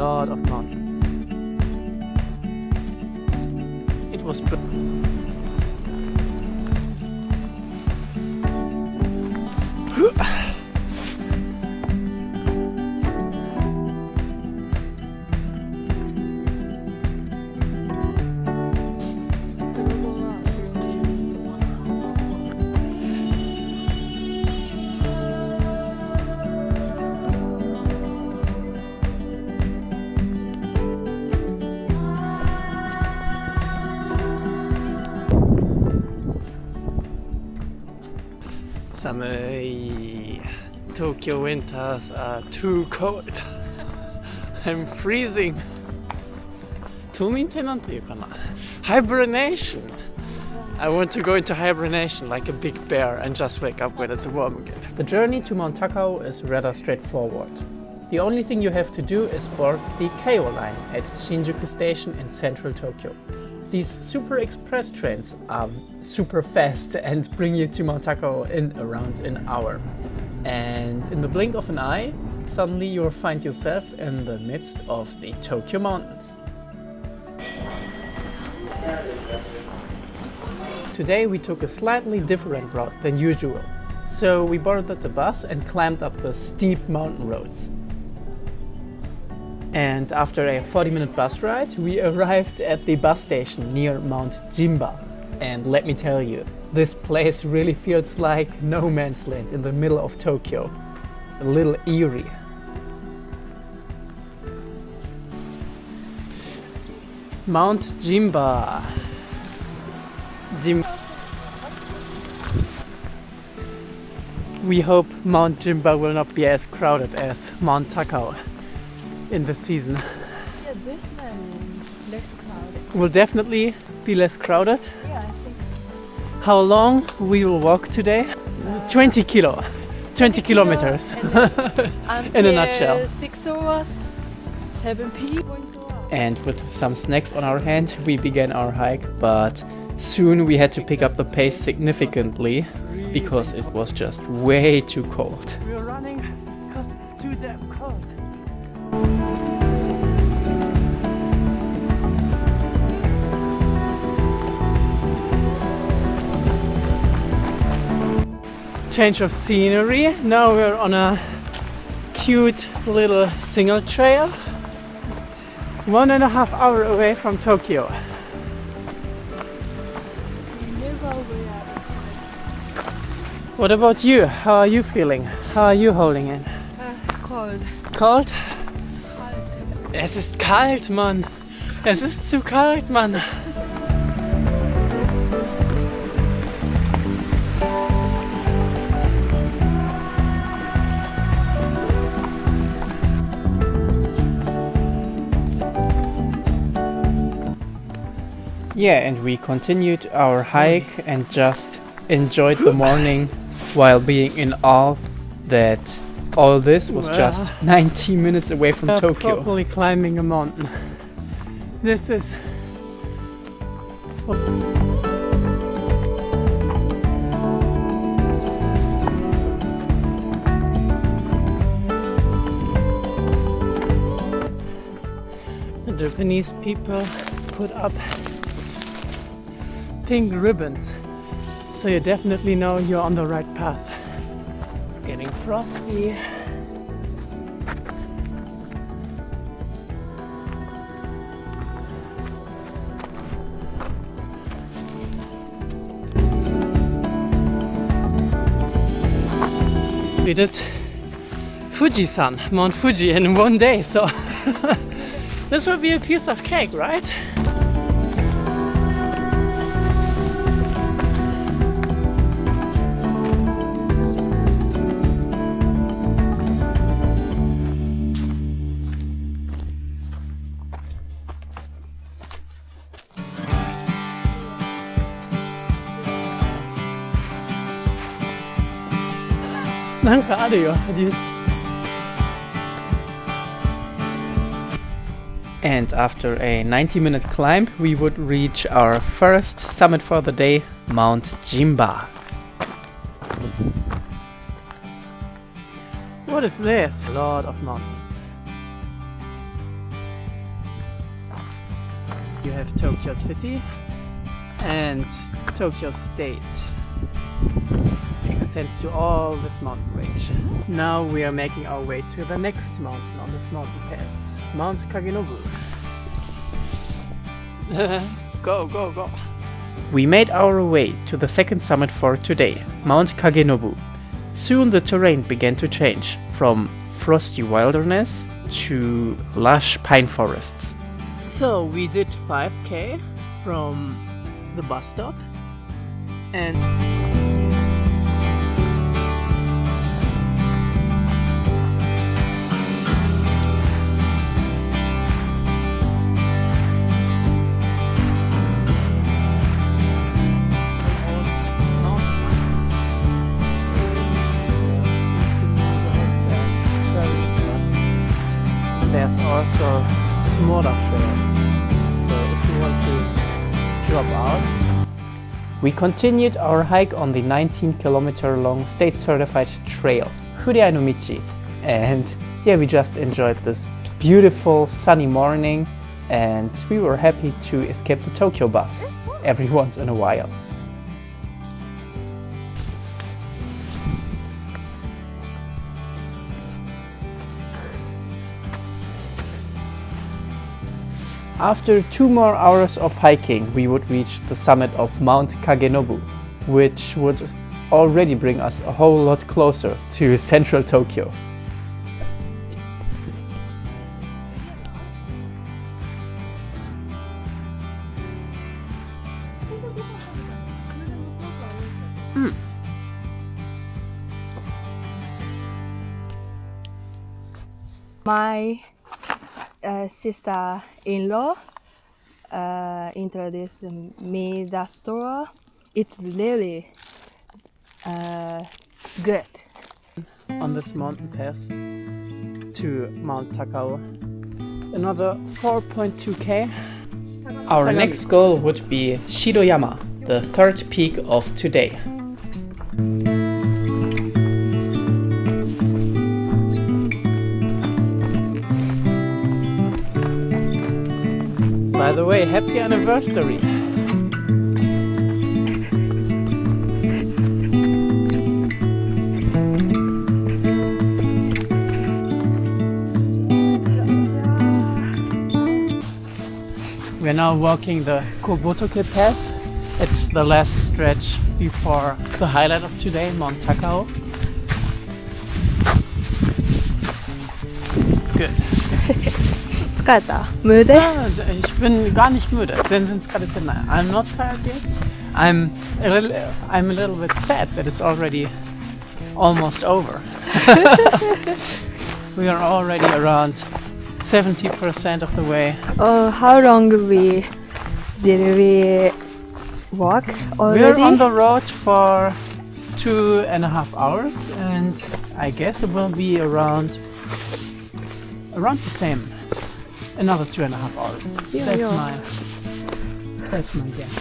lot of mountains. It was Tokyo winters are too cold. I'm freezing. 冬眠ってなんていうかな? Hibernation. I want to go into hibernation like a big bear and just wake up when it's warm again. The journey to Mount Takao is rather straightforward. The only thing you have to do is board the Keio line at Shinjuku Station in central Tokyo. These super express trains are super fast and bring you to Mount Takao in around an hour. And in the blink of an eye, suddenly you'll find yourself in the midst of the Tokyo mountains. Today we took a slightly different route than usual. So we boarded the bus and climbed up the steep mountain roads. And after a 40-minute bus ride, we arrived at the bus station near Mount Jimba. And let me tell you, this place really feels like no man's land in the middle of Tokyo. A little eerie. Mount Jimba. We hope Mount Jimba will not be as crowded as Mount Takao in the season. Yeah, definitely less crowded. Will definitely be less crowded. Yeah, I think so. How long we will walk today? 20 kilometers. In a nutshell. 6 hours, 7 p.m. And with some snacks on our hand, we began our hike, but soon we had to pick up the pace significantly because it was just way too cold. We were running because it's too damn cold. Change of scenery. Now we're on a cute little single trail, 1.5 hours away from Tokyo. What about you? How are you feeling? How are you holding in? Cold. Cold? Kalt. Es ist kalt, Mann. Es ist zu kalt, Mann. Yeah, and we continued our hike and just enjoyed the morning while being in awe that all this was just 90 minutes away from Tokyo. Properly climbing a mountain. This is... The Japanese people put up pink ribbons, so you definitely know you're on the right path. It's getting frosty. We did Fuji-san, Mount Fuji, in one day, so this will be a piece of cake, right? And after a 90-minute climb, we would reach our first summit for the day, Mount Jimba. What is this? A lot of mountains. You have Tokyo City and Tokyo State. Extends to all this mountain range. Now we are making our way to the next mountain on this mountain pass, Mount Kagenobu. Go, go, go! We made our way to the second summit for today, Mount Kagenobu. Soon the terrain began to change from frosty wilderness to lush pine forests. So we did 5k from the bus stop and there's also smaller trails, so if you want to drop out. We continued our hike on the 19-kilometer long state certified trail, Fureai no Michi, and yeah, we just enjoyed this beautiful sunny morning and we were happy to escape the Tokyo bus every once in a while. After 2 more hours of hiking, we would reach the summit of Mount Kagenobu, which would already bring us a whole lot closer to central Tokyo. My sister-in-law introduced me the store. It's really good. On this mountain pass to Mount Takao, another 4.2k. Our next goal would be Shidoyama, the third peak of today. By the way, happy anniversary! We're now walking the Kobotoke Path. It's the last stretch before the highlight of today, Mount Takao. It's good. 疲れた？müde? Ich bin gar nicht müde. 全然疲れてない. I'm not tired yet. I'm a little bit sad that it's already almost over. We are already around 70% of the way. Oh, how long did we walk already? We're on the road for 2.5 hours, and I guess it will be around the same. Another 2.5 hours. That's my guess.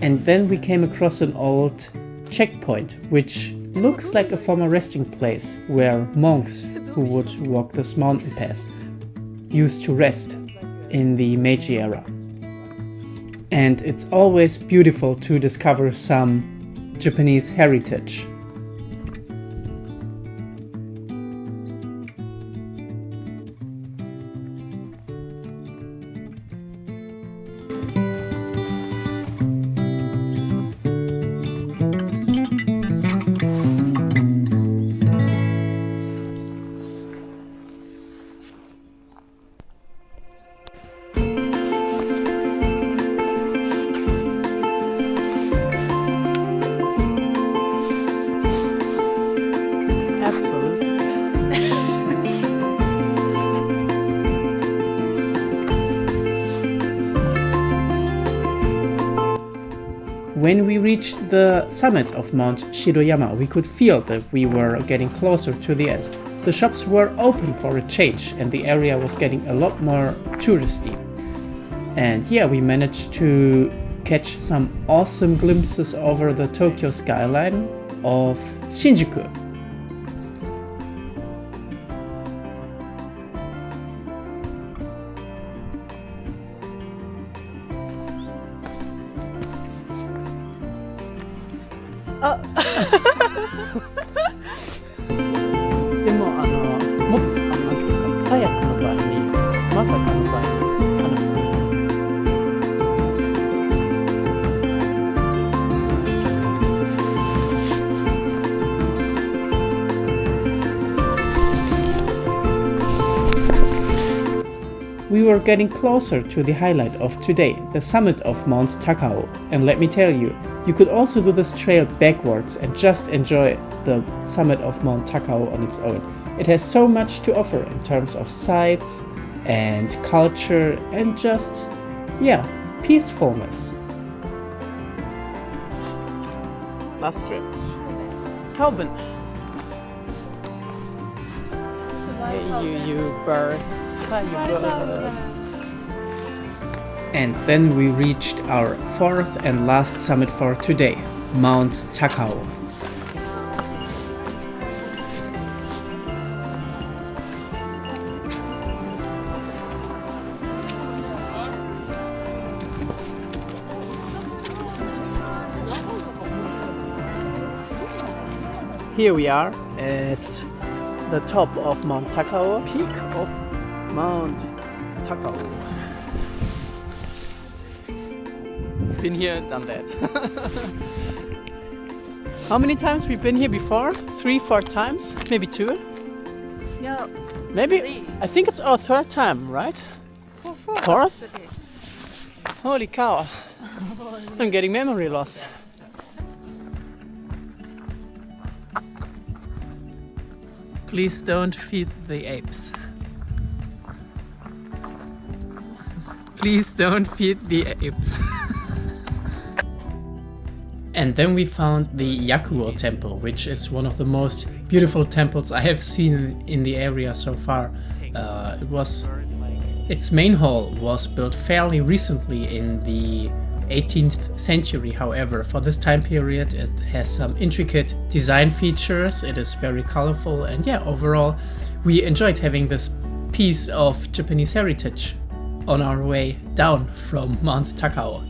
And then we came across an old checkpoint, which looks like a former resting place where monks who would walk this mountain pass used to rest in the Meiji era. And it's always beautiful to discover some Japanese heritage. When we reached the summit of Mount Shidoyama, we could feel that we were getting closer to the end. The shops were open for a change and the area was getting a lot more touristy. And yeah, we managed to catch some awesome glimpses over the Tokyo skyline of Shinjuku. でももっとなんていうか早くの場合にまさかの場合にWe were getting closer to the highlight of today, the summit of Mount Takao. And let me tell you, you could also do this trail backwards and just enjoy the summit of Mount Takao on its own. It has so much to offer in terms of sights and culture and just, yeah, peacefulness. Last trip. Calvin. Hey, you birds. Hi, you birds. And then we reached our fourth and last summit for today, Mount Takao. Here we are at the top of Mount Takao, peak of Mount Takao. Been here, done that. How many times we've been here before? 3, 4 times? Maybe 2? No. Maybe, 3. I think it's our 3rd time, right? 4th? Holy cow. I'm getting memory loss. Please don't feed the apes. Please don't feed the apes. And then we found the Yakuo temple, which is one of the most beautiful temples I have seen in the area so far. Its main hall was built fairly recently in the 18th century. However, for this time period it has some intricate design features, it is very colorful, and yeah, overall we enjoyed having this piece of Japanese heritage on our way down from Mount Takao.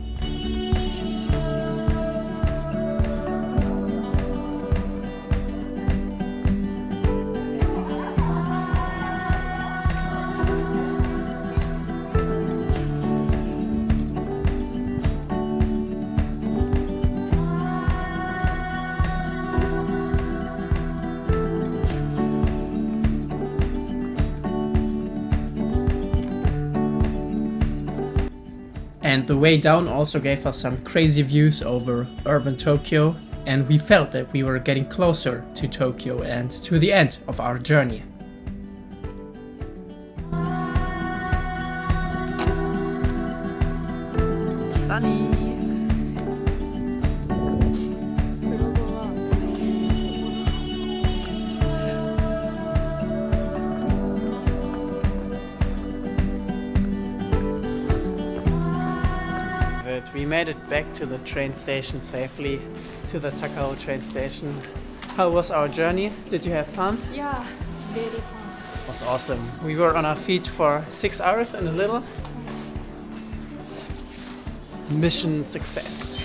And the way down also gave us some crazy views over urban Tokyo, and we felt that we were getting closer to Tokyo and to the end of our journey. Sunny! We made it back to the train station safely, to the Takao train station. How was our journey? Did you have fun? Yeah, very fun. It was awesome. We were on our feet for 6 hours and a little. Mission success.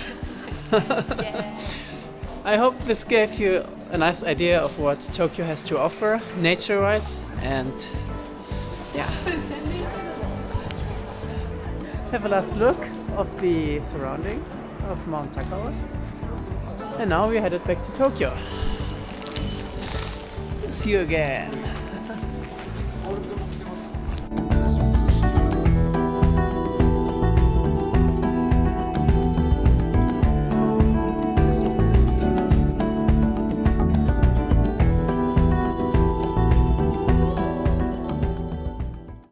Yeah. I hope this gave you a nice idea of what Tokyo has to offer, nature-wise, and yeah. Have a last look of the surroundings of Mount Takao. And now we're headed back to Tokyo. See you again.